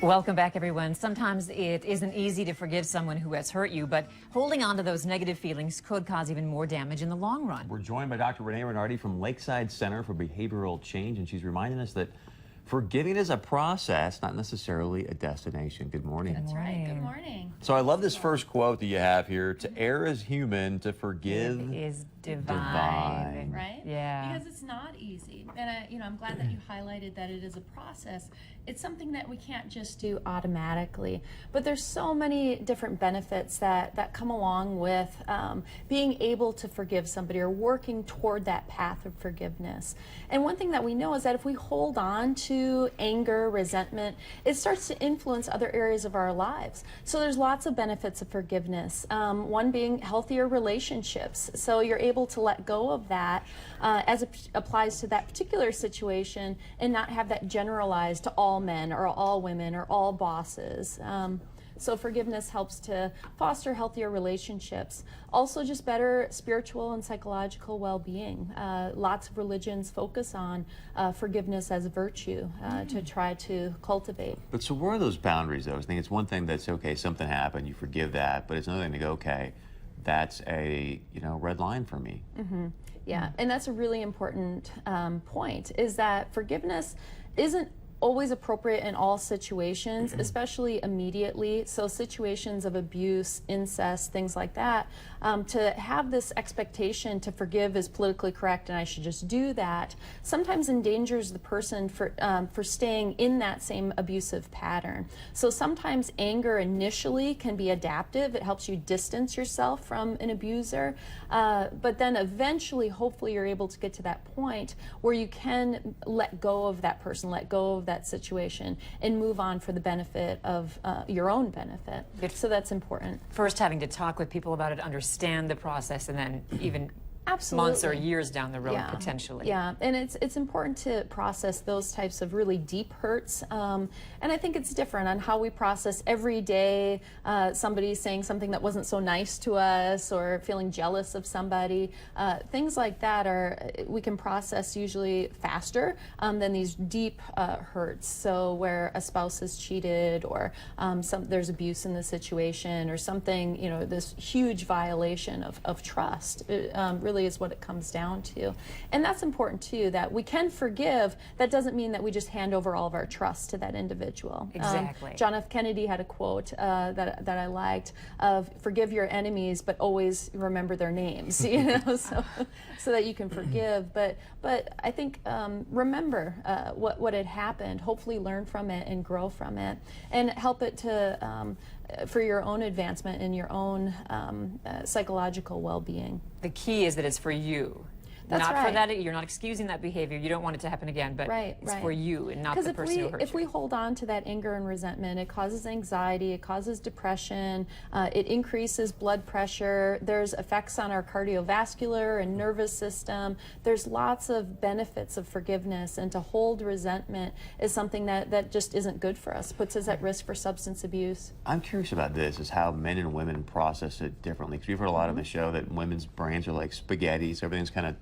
Welcome back, everyone. Sometimes it isn't easy to forgive someone who has hurt you, but holding on to those negative feelings could cause even more damage in the long run. We're joined by Dr. Renee Renardi from Lakeside Center for Behavioral Change, and she's reminding us that forgiving is a process, not necessarily a destination. Good morning. That's right. Good morning. So I love this first quote that you have here. To err is human, to forgive is divine. Right? Yeah. Because it's not easy. And I'm glad that you highlighted that it is a process. It's something that we can't just do automatically. But there's so many different benefits that come along with being able to forgive somebody or working toward that path of forgiveness. And one thing that we know is that if we hold on to anger, resentment, it starts to influence other areas of our lives. So there's lots of benefits of forgiveness. One being healthier relationships. So you're able to let go of that as it applies to that particular situation and not have that generalized to all men or all women or all bosses. So forgiveness helps to foster healthier relationships. Also just better spiritual and psychological well-being. Lots of religions focus on forgiveness as a virtue to try to cultivate. But so where are those boundaries, though? I think it's one thing that's, okay, something happened, you forgive that, but it's another thing to go, okay, that's a red line for me. Yeah, and that's a really important point, is that forgiveness isn't always appropriate in all situations, especially immediately. So situations of abuse, incest, things like that, to have this expectation to forgive is politically correct and I should just do that, sometimes endangers the person for staying in that same abusive pattern. So sometimes anger initially can be adaptive. It helps you distance yourself from an abuser, but then eventually, hopefully, you're able to get to that point where you can let go of that person, let go of that situation, and move on for the benefit of your own benefit. So that's important. First, having to talk with people about it, understand the process, and then even Absolutely. months or years down the road, potentially. Yeah, and it's important to process those types of really deep hurts. And I think it's different on how we process every day somebody saying something that wasn't so nice to us or feeling jealous of somebody. Things like that we can process usually faster than these deep hurts. So where a spouse has cheated or there's abuse in the situation or something, this huge violation of trust. Really is what it comes down to. And that's important too, that we can forgive. That doesn't mean that we just hand over all of our trust to that individual. Exactly. John F. Kennedy had a quote that I liked of forgive your enemies, but always remember their names, so that you can forgive. But I think remember what had happened, hopefully learn from it and grow from it, and help it to for your own advancement and your own psychological well-being. The key is that it's for you. That's not right. for that, you're not excusing that behavior. You don't want it to happen again, but it's for you and not the person who hurt you. If we hold on to that anger and resentment, it causes anxiety, it causes depression, it increases blood pressure, there's effects on our cardiovascular and nervous system. There's lots of benefits of forgiveness, and to hold resentment is something that just isn't good for us, puts us at risk for substance abuse. I'm curious about this, is how men and women process it differently. Because we've heard a lot on the show that women's brains are like spaghetti, so everything's kind of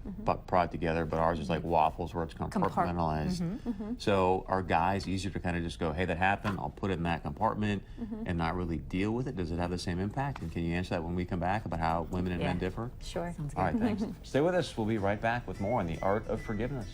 brought together, but ours is like waffles where it's compartmentalized. So are guys easier to kind of just go, hey, that happened, I'll put it in that compartment and not really deal with it? Does it have the same impact? And can you answer that when we come back about how women and men differ? Sure. All right, thanks. Stay with us. We'll be right back with more on the art of forgiveness.